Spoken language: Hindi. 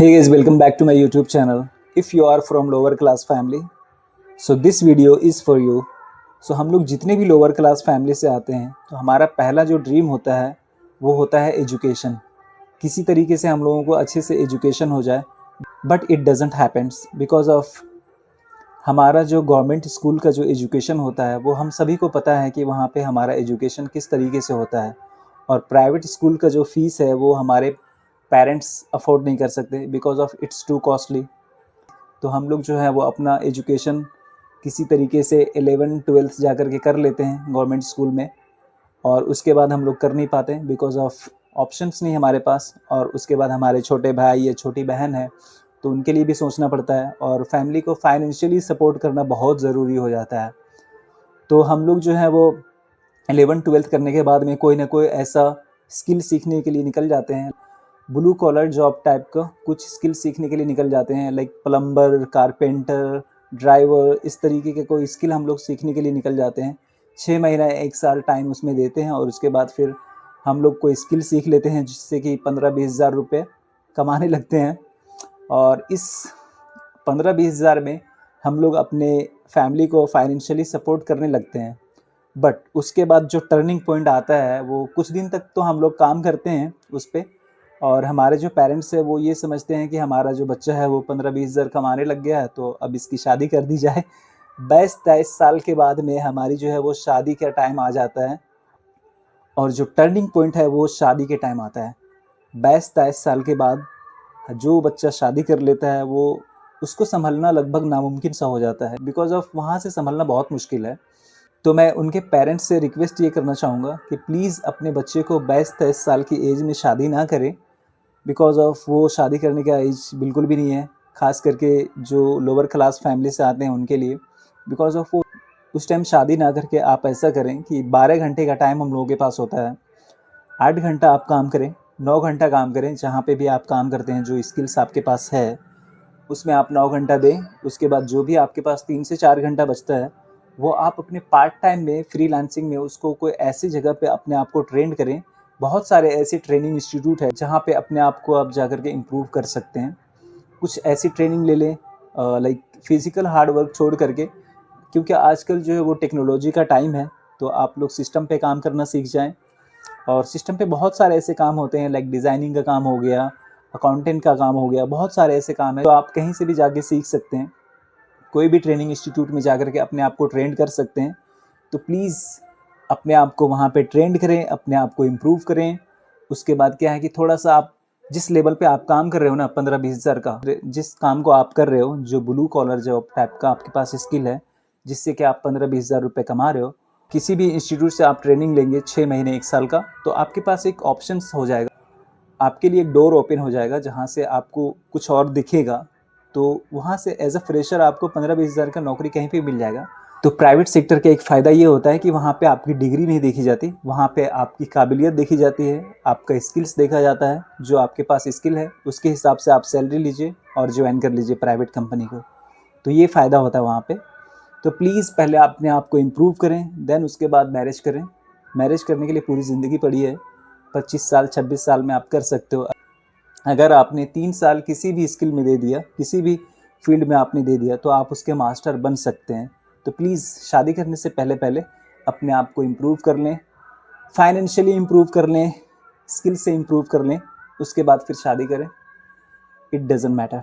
Hey guys, welcome back to my YouTube channel. If you are from lower class family, so this video is for you. So हम लोग जितने भी लोअर क्लास फैमिली से आते हैं तो हमारा पहला जो ड्रीम होता है वो होता है एजुकेशन। किसी तरीके से हम लोगों को अच्छे से एजुकेशन हो जाए, but it doesn't happens because of हमारा जो गवर्नमेंट स्कूल का जो एजुकेशन होता है वो हम सभी को पता है कि वहाँ पे हमारा एजुकेशन किस तरीके से होता है। और प्राइवेट स्कूल का जो फीस है वो हमारे पेरेंट्स अफोर्ड नहीं कर सकते because of its to costly. तो हम लोग जो है वो अपना एजुकेशन किसी तरीके से 11-12 जा कर के कर लेते हैं गवर्नमेंट स्कूल में, और उसके बाद हम लोग कर नहीं पाते बिकॉज ऑफ ऑप्शंस नहीं हमारे पास। और उसके बाद हमारे छोटे भाई या छोटी बहन है तो उनके लिए भी सोचना पड़ता है, और फैमिली को फाइनेंशियली सपोर्ट करना बहुत ज़रूरी हो जाता है। तो हम लोग जो है वो 11-12 करने के बाद में कोई ना कोई ऐसा स्किल सीखने के लिए निकल जाते हैं, ब्लू कॉलर जॉब टाइप का कुछ स्किल सीखने के लिए निकल जाते हैं, लाइक प्लम्बर, कारपेंटर, ड्राइवर, इस तरीके के कोई स्किल हम लोग सीखने के लिए निकल जाते हैं। 6 महीना 1 साल टाइम उसमें देते हैं, और उसके बाद फिर हम लोग कोई स्किल सीख लेते हैं जिससे कि 15-20 हज़ार रुपये कमाने लगते हैं। और इस 15-20 हज़ार में हम लोग अपने फैमिली को फाइनेंशियली सपोर्ट करने लगते हैं। बट उसके बाद जो टर्निंग पॉइंट आता है वो कुछ दिन तक तो हम लोग काम करते हैं उस पर, और हमारे जो पेरेंट्स है वो ये समझते हैं कि हमारा जो बच्चा है वो 15-20 हज़ार कमाने लग गया है तो अब इसकी शादी कर दी जाए। 22-23 साल के बाद में हमारी जो है वो शादी का टाइम आ जाता है, और जो टर्निंग पॉइंट है वो शादी के टाइम आता है। 22-23 साल के बाद जो बच्चा शादी कर लेता है वो उसको संभलना लगभग नामुमकिन सा हो जाता है बिकॉज ऑफ वहाँ से संभलना बहुत मुश्किल है। तो मैं उनके पेरेंट्स से रिक्वेस्ट ये करना चाहूँगा कि प्लीज़ अपने बच्चे को 22-23 साल की एज में शादी ना करें बिकॉज ऑफ वो शादी करने का एज बिल्कुल भी नहीं है, ख़ास करके जो लोअर क्लास फैमिली से आते हैं उनके लिए। बिकॉज ऑफ वो उस टाइम शादी ना करके आप ऐसा करें कि 12 घंटे का टाइम हम लोगों के पास होता है, 8 घंटा आप काम करें, 9 घंटा काम करें, जहाँ पे भी आप काम करते हैं जो स्किल्स आपके पास है उसमें आप 9 घंटा दें। उसके बाद जो भी आपके पास 3 से 4 घंटा बचता है वो आप अपने पार्ट टाइम में फ्रीलांसिंग में उसको कोई ऐसी जगह पे अपने आप को ट्रेंड करें। बहुत सारे ऐसे ट्रेनिंग इंस्टीट्यूट है जहाँ पे अपने आप को आप जा कर के इम्प्रूव कर सकते हैं। कुछ ऐसी ट्रेनिंग ले लें लाइक फिज़िकल हार्ड वर्क छोड़ करके, क्योंकि आजकल जो है वो टेक्नोलॉजी का टाइम है, तो आप लोग सिस्टम पे काम करना सीख जाएं। और सिस्टम पे बहुत सारे ऐसे काम होते हैं, लाइक डिज़ाइनिंग का काम हो गया, अकाउंटेंट का काम हो गया, बहुत सारे ऐसे काम है तो आप कहीं से भी जाके सीख सकते हैं। कोई भी ट्रेनिंग इंस्टीट्यूट में जाकर के अपने आप को ट्रेंड कर सकते हैं। तो प्लीज़ अपने आप को वहाँ पे ट्रेंड करें, अपने आप को इम्प्रूव करें। उसके बाद क्या है कि थोड़ा सा आप जिस लेवल पे आप काम कर रहे हो ना 15-20 हज़ार का, जिस काम को आप कर रहे हो, जो ब्लू कॉलर जॉब टाइप का आपके पास स्किल है जिससे कि आप 15-20 हज़ार रुपये कमा रहे हो, किसी भी इंस्टीट्यूट से आप ट्रेनिंग लेंगे 6 महीने 1 साल का, तो आपके पास एक ऑप्शंस हो जाएगा, आपके लिए एक डोर ओपन हो जाएगा जहाँ से आपको कुछ और दिखेगा। तो वहाँ से एज अ फ्रेशर आपको 15-20 हज़ार का नौकरी कहीं पे मिल जाएगा। तो प्राइवेट सेक्टर का एक फ़ायदा ये होता है कि वहाँ पे आपकी डिग्री नहीं देखी जाती, वहाँ पे आपकी काबिलियत देखी जाती है, आपका स्किल्स देखा जाता है। जो आपके पास स्किल है उसके हिसाब से आप सैलरी लीजिए और ज्वाइन कर लीजिए प्राइवेट कंपनी को। तो ये फ़ायदा होता है वहाँ पे। तो प्लीज़ पहले अपने आप को इम्प्रूव करें, देन उसके बाद मैरिज करें। मैरिज करने के लिए पूरी ज़िंदगी पड़ी है, 25 साल 26 साल में आप कर सकते हो। अगर आपने 3 साल किसी भी स्किल में दे दिया, किसी भी फील्ड में आपने दे दिया, तो आप उसके मास्टर बन सकते हैं। तो प्लीज़ शादी करने से पहले पहले अपने आप को इम्प्रूव कर लें, फाइनेंशियली इम्प्रूव कर लें, स्किल से इम्प्रूव कर लें, उसके बाद फिर शादी करें। It doesn't matter.